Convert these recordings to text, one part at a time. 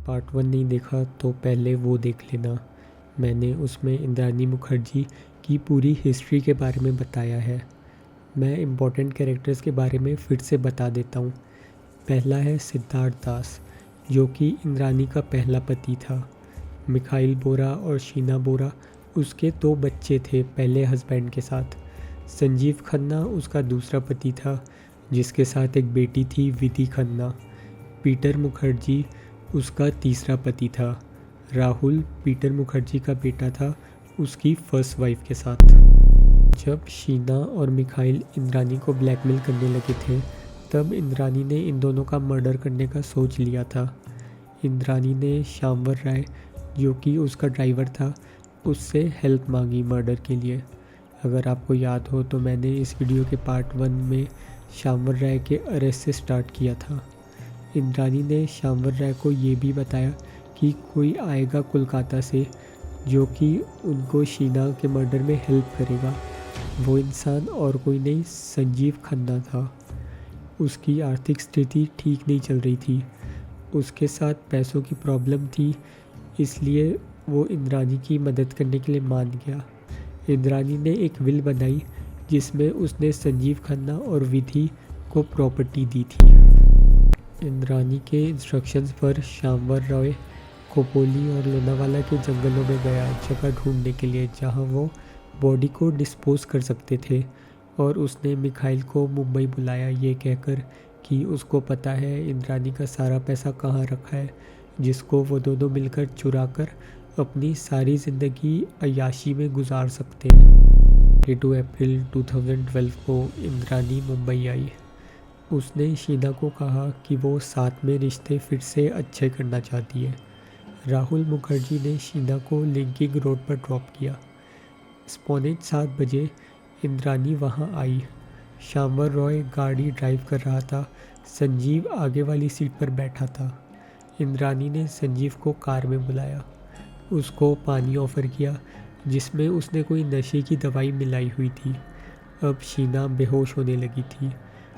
Part 1 नहीं देखा तो पहले वो देख लेना। मैंने उसमें इंद्राणी मुखर्जी की पूरी हिस्ट्री के बारे में बताया है। मैं इम्पोर्टेंट कैरेक्टर्स के बारे में फिर से बता देता हूँ। पहला है सिद्धार्थ दास, जो कि इंद्राणी का पहला पति था। मिखाइल बोरा और शीना बोरा उसके 2 बच्चे थे पहले हस्बैंड के साथ। संजीव खन्ना उसका दूसरा पति था, जिसके साथ एक बेटी थी विधि खन्ना। पीटर मुखर्जी उसका तीसरा पति था। राहुल पीटर मुखर्जी का बेटा था उसकी फर्स्ट वाइफ के साथ। जब शीना और मिखाइल इंद्राणी को ब्लैकमेल करने लगे थे, तब इंद्राणी ने इन दोनों का मर्डर करने का सोच लिया था। इंद्राणी ने श्यामवर राय, जो कि उसका ड्राइवर था, उससे हेल्प मांगी मर्डर के लिए। अगर आपको याद हो तो मैंने इस वीडियो के पार्ट 1 में श्यामवर राय के अरेस्ट से स्टार्ट किया था। इंद्राणी ने श्यामवर राय को ये भी बताया कि कोई आएगा कोलकाता से, जो कि उनको शीना के मर्डर में हेल्प करेगा। वो इंसान और कोई नहीं, संजीव खन्ना था। उसकी आर्थिक स्थिति ठीक नहीं चल रही थी, उसके साथ पैसों की प्रॉब्लम थी, इसलिए वो इंद्राणी की मदद करने के लिए मान गया। इंद्राणी ने एक विल बनाई जिसमें उसने संजीव खन्ना और विधि को प्रॉपर्टी दी थी। इंद्राणी के इंस्ट्रक्शंस पर श्यामवर रॉय खोपोली और लोनावाला के जंगलों में गया जगह ढूंढने के लिए जहां वो बॉडी को डिस्पोज कर सकते थे, और उसने मिखाइल को मुंबई बुलाया ये कहकर कि उसको पता है इंद्राणी का सारा पैसा कहाँ रखा है, जिसको वो दोनों मिलकर चुरा कर अपनी सारी ज़िंदगी अय्याशी में गुजार सकते हैं। 2 अप्रैल 2012 को इंद्राणी मुंबई आई। उसने शीना को कहा कि वो साथ में रिश्ते फिर से अच्छे करना चाहती है। राहुल मुखर्जी ने शीना को लिंकिंग रोड पर ड्रॉप किया। 6:45 बजे इंद्राणी वहां आई। श्यामवर रॉय गाड़ी ड्राइव कर रहा था, संजीव आगे वाली सीट पर बैठा था। इंद्राणी ने संजीव को कार में बुलाया, उसको पानी ऑफ़र किया जिसमें उसने कोई नशे की दवाई मिलाई हुई थी। अब शीना बेहोश होने लगी थी।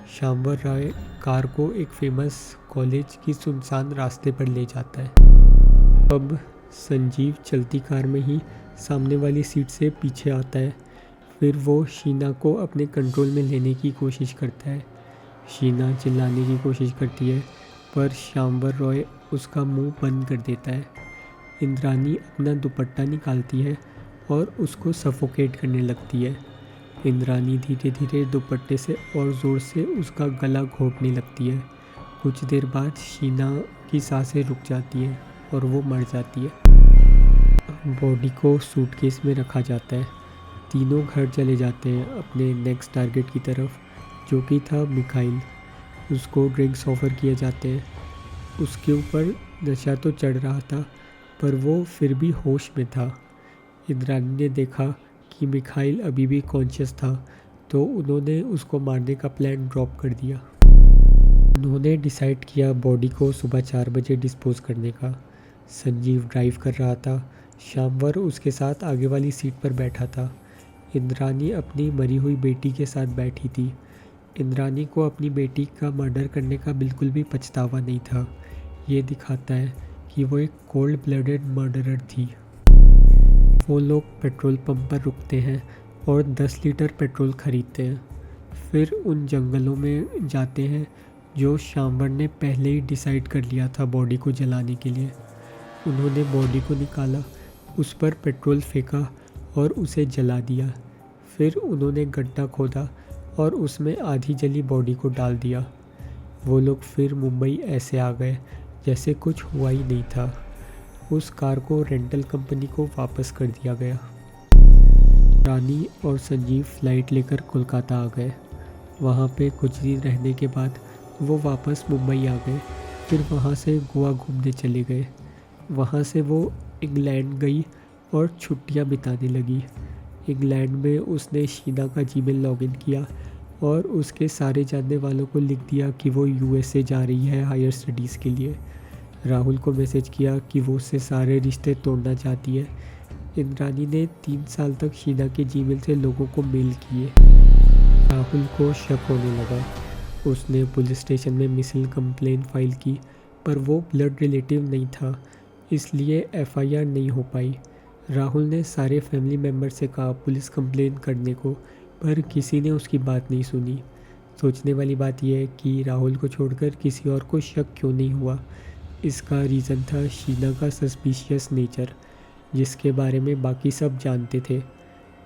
श्यामवर रॉय कार को एक फेमस कॉलेज की सुनसान रास्ते पर ले जाता है। अब संजीव चलती कार में ही सामने वाली सीट से पीछे आता है। फिर वो शीना को अपने कंट्रोल में लेने की कोशिश करता है। शीना चिल्लाने की कोशिश करती है, पर श्यामवर रॉय उसका मुंह बंद कर देता है। इंद्राणी अपना दुपट्टा निकालती है और उसको सफोकेट करने लगती है। इंद्राणी धीरे धीरे दुपट्टे से और ज़ोर से उसका गला घोंटने लगती है। कुछ देर बाद शीना की सांसें रुक जाती हैं और वो मर जाती है। बॉडी को सूटकेस में रखा जाता है। तीनों घर चले जाते हैं अपने नेक्स्ट टारगेट की तरफ, जो कि था मिखाइल। उसको ड्रिंक्स ऑफ़र किए जाते हैं। उसके ऊपर नशा तो चढ़ रहा था, पर वो फिर भी होश में था। इंद्राणी ने देखा कि मिखाइल अभी भी कॉन्शियस था, तो उन्होंने उसको मारने का प्लान ड्रॉप कर दिया। उन्होंने डिसाइड किया बॉडी को सुबह 4 बजे डिस्पोज करने का। संजीव ड्राइव कर रहा था, श्यामवर उसके साथ आगे वाली सीट पर बैठा था। इंद्राणी अपनी मरी हुई बेटी के साथ बैठी थी। इंद्राणी को अपनी बेटी का मर्डर करने का बिल्कुल भी पछतावा नहीं था। ये दिखाता है कि वो एक कोल्ड ब्लडेड मर्डरर थी। वो लोग पेट्रोल पंप पर रुकते हैं और 10 लीटर पेट्रोल खरीदते हैं। फिर उन जंगलों में जाते हैं जो श्यामवर ने पहले ही डिसाइड कर लिया था बॉडी को जलाने के लिए। उन्होंने बॉडी को निकाला, उस पर पेट्रोल फेंका और उसे जला दिया। फिर उन्होंने गड्ढा खोदा और उसमें आधी जली बॉडी को डाल दिया। वो लोग फिर मुंबई ऐसे आ गए जैसे कुछ हुआ ही नहीं था। उस कार को रेंटल कंपनी को वापस कर दिया गया। रानी और संजीव फ़्लाइट लेकर कोलकाता आ गए। वहाँ पे कुछ दिन रहने के बाद वो वापस मुंबई आ गए। फिर वहाँ से गोवा घूमने चले गए। वहाँ से वो इंग्लैंड गई और छुट्टियाँ बिताने लगी। इंग्लैंड में उसने शीना का जीमेल लॉगिन किया और उसके सारे जानने वालों को लिख दिया कि वो यूएसए जा रही है हायर स्टडीज़ के लिए। राहुल को मैसेज किया कि वो उससे सारे रिश्ते तोड़ना चाहती है। इंद्राणी ने 3 साल तक शीना के जीमेल से लोगों को मेल किए। राहुल को शक होने लगा। उसने पुलिस स्टेशन में मिसिंग कंप्लेंट फाइल की, पर वो ब्लड रिलेटिव नहीं था, इसलिए एफआईआर नहीं हो पाई। राहुल ने सारे फैमिली मेम्बर से कहा पुलिस कंप्लेन करने को, पर किसी ने उसकी बात नहीं सुनी। सोचने वाली बात यह है कि राहुल को छोड़कर किसी और को शक क्यों नहीं हुआ। इसका रीज़न था शीना का सस्पिशियस नेचर, जिसके बारे में बाकी सब जानते थे,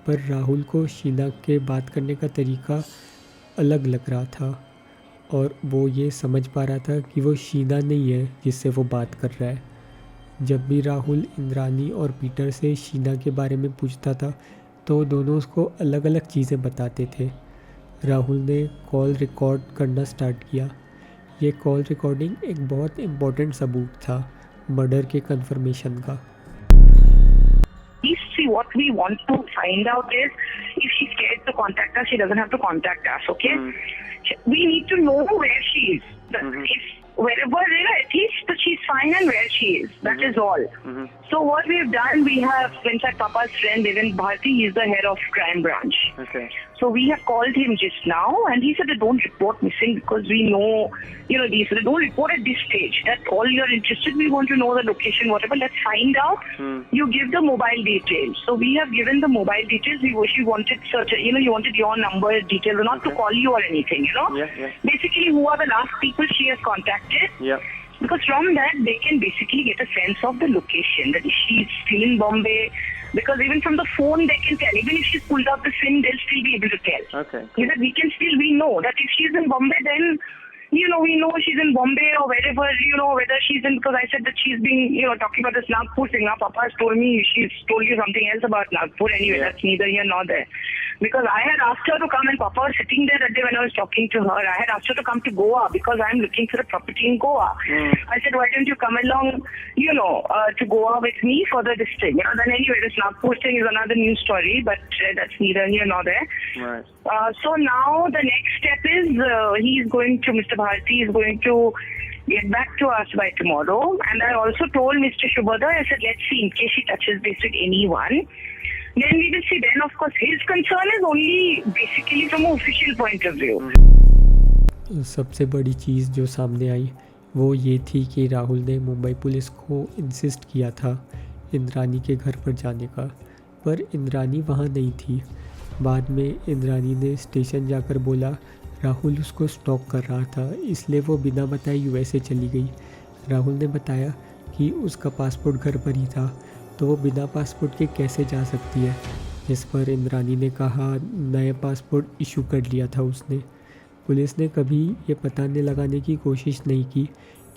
पर राहुल को शीना के बात करने का तरीका अलग लग रहा था और वो ये समझ पा रहा था कि वो शीना नहीं है जिससे वो बात कर रहा है। जब भी राहुल इंद्रानी और पीटर से शीना के बारे में पूछता था तो दोनों उसको अलग अलग चीज़ें बताते थे। राहुल ने कॉल रिकॉर्ड करना स्टार्ट किया। ये कॉल रिकॉर्डिंग एक बहुत इम्पोर्टेंट सबूत था मर्डर के कंफर्मेशन का। See, what we want to find out is if she's scared to contact us, she doesn't have to contact us, okay? We need to know where she is. If wherever, at least that she's fine and where she is. That is all. So what we've done, we have, in fact, Papa's friend, Devin Bharti, he's the head of crime branch. Okay. So we have called him just now and he said, don't report missing because we know, these, so don't report at this stage. That's all you're interested. We want to know the location, whatever. Let's find out. You give the mobile details. So we have given the mobile details. She wanted such, you wanted your number details, not to call you or anything, Yeah. Basically, who are the last people she has contacted? Yeah. Because from that, they can basically get a sense of the location, that if she's still in Bombay, because even from the phone, they can tell. Even if she's pulled out the SIM, they'll still be able to tell. Okay. Because we know that if she's in Bombay, then, we know she's in Bombay or wherever, whether she's in, because I said that she's been, talking about this Nagpur thing. Now, Papa has told me she's told you something else about Nagpur anyway. Yeah. That's neither here nor there. Because I had asked her to come and Papa was sitting there that day when I was talking to her. I had asked her to come to Goa because I'm looking for a property in Goa. I said, why don't you come along, to Goa with me for the district? Then anyway, this Nagpur thing is another new story, but that's neither here nor there. Right. So now the next step is Mr. Bharti is going to get back to us by tomorrow. And I also told Mr. Shubhadar, I said, let's see, in case she touches base with anyone, then we will see. Then, of course, his concern is only basically from an official point of view. सबसे बड़ी चीज़ जो सामने आई वो ये थी कि राहुल ने Mumbai police को इंसिस्ट किया था इंद्रानी के घर पर जाने का, पर इंद्रानी वहाँ नहीं थी। बाद में इंद्रानी ने स्टेशन जाकर बोला राहुल उसको स्टॉक कर रहा था, इसलिए वो बिना बताए यूएसए चली गई। राहुल ने बताया कि उसका पासपोर्ट घर पर ही था, तो वो बिना पासपोर्ट के कैसे जा सकती है, जिस पर इंद्रानी ने कहा नया पासपोर्ट इशू कर लिया था उसने। पुलिस ने कभी ये पता लगाने की कोशिश नहीं की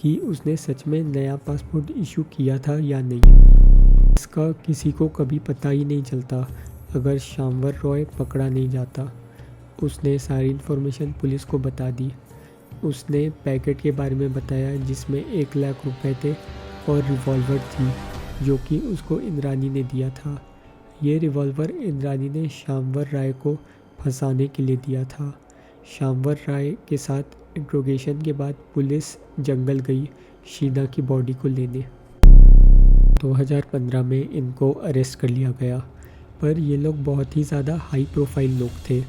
कि उसने सच में नया पासपोर्ट इशू किया था या नहीं। इसका किसी को कभी पता ही नहीं चलता अगर शामवर रॉय पकड़ा नहीं जाता। उसने सारी इन्फॉर्मेशन पुलिस को बता दी। उसने पैकेट के बारे में बताया जिसमें 1 लाख रुपए थे और रिवॉल्वर थी जो कि उसको इंद्रानी ने दिया था। ये रिवॉल्वर इंद्रानी ने शामवर राय को फंसाने के लिए दिया था। शामवर राय के साथ इंट्रोगेशन के बाद पुलिस जंगल गई शीना की बॉडी को लेने। 2015 में इनको अरेस्ट कर लिया गया, पर ये लोग बहुत ही ज़्यादा हाई प्रोफाइल लोग थे।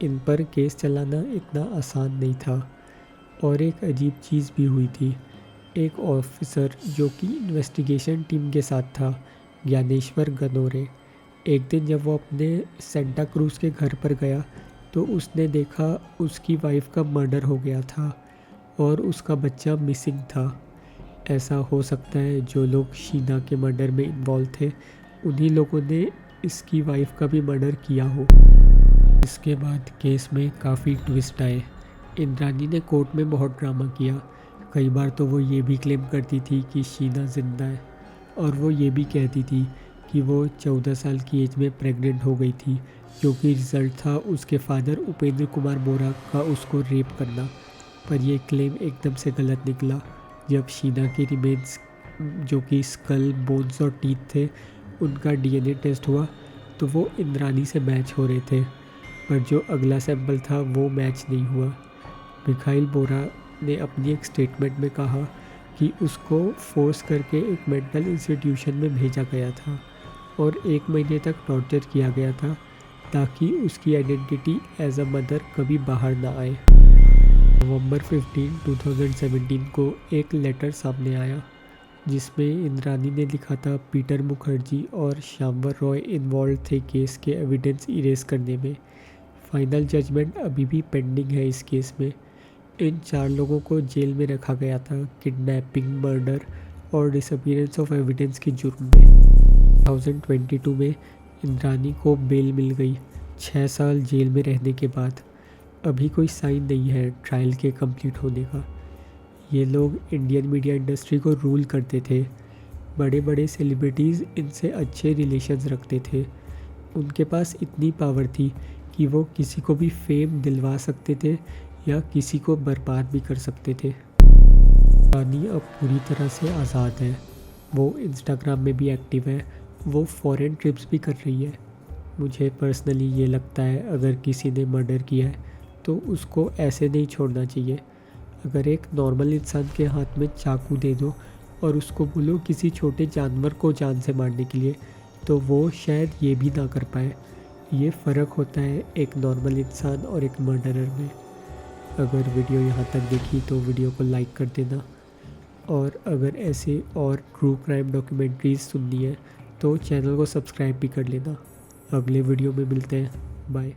इन पर केस चलाना इतना आसान नहीं था। और एक अजीब चीज़ भी हुई थी। एक ऑफिसर जो कि इन्वेस्टिगेशन टीम के साथ था, ज्ञानेश्वर गनोरे, एक दिन जब वो अपने सेंटा क्रूज़ के घर पर गया तो उसने देखा उसकी वाइफ का मर्डर हो गया था और उसका बच्चा मिसिंग था। ऐसा हो सकता है जो लोग शीना के मर्डर में इन्वॉल्व थे उन्हीं लोगों ने इसकी वाइफ का भी मर्डर किया हो। इसके बाद केस में काफ़ी ट्विस्ट आए। इंद्रानी ने कोर्ट में बहुत ड्रामा किया। कई बार तो वो ये भी क्लेम करती थी कि शीना जिंदा है और वो ये भी कहती थी कि वो 14 साल की एज में प्रेग्नेंट हो गई थी, जो कि रिज़ल्ट था उसके फादर उपेंद्र कुमार बोरा का उसको रेप करना। पर यह क्लेम एकदम से गलत निकला जब शीना के रिमेन्स जो कि स्कल, बोन्स और टीथ थे उनका डीएनए टेस्ट हुआ तो वो इंद्रानी से मैच हो रहे थे, पर जो अगला सैंपल था वो मैच नहीं हुआ। मिखाइल बोरा ने अपनी एक स्टेटमेंट में कहा कि उसको फोर्स करके एक मेंटल इंस्टीट्यूशन में भेजा गया था और 1 महीने तक टॉर्चर किया गया था ताकि उसकी आइडेंटिटी एज अ मदर कभी बाहर ना आए। नवंबर 15, 2017 को एक लेटर सामने आया जिसमें इंद्रानी ने लिखा था पीटर मुखर्जी और श्यामवर रॉय इन्वॉल्व थे केस के एविडेंस इरेज करने में। फाइनल जजमेंट अभी भी पेंडिंग है इस केस में। इन 4 लोगों को जेल में रखा गया था किडनैपिंग, मर्डर और डिसअपीयरेंस ऑफ एविडेंस के जुर्म में। 2022 में इंद्रानी को बेल मिल गई 6 साल जेल में रहने के बाद। अभी कोई साइन नहीं है ट्रायल के कंप्लीट होने का। ये लोग इंडियन मीडिया इंडस्ट्री को रूल करते थे। बड़े बड़े सेलिब्रिटीज़ इनसे अच्छे रिलेशंस रखते थे। उनके पास इतनी पावर थी कि वो किसी को भी फेम दिलवा सकते थे या किसी को बर्बाद भी कर सकते थे। रानी अब पूरी तरह से आज़ाद है। वो इंस्टाग्राम में भी एक्टिव है। वो फॉरेन ट्रिप्स भी कर रही है। मुझे पर्सनली ये लगता है अगर किसी ने मर्डर किया है तो उसको ऐसे नहीं छोड़ना चाहिए। अगर एक नॉर्मल इंसान के हाथ में चाकू दे दो और उसको बोलो किसी छोटे जानवर को जान से मारने के लिए, तो वो शायद ये भी ना कर पाए। ये फ़र्क होता है एक नॉर्मल इंसान और एक मर्डरर में। अगर वीडियो यहाँ तक देखी तो वीडियो को लाइक कर देना, और अगर ऐसे और ट्रू क्राइम डॉक्यूमेंट्रीज़ सुननी है तो चैनल को सब्सक्राइब भी कर लेना। अगले वीडियो में मिलते हैं। बाय।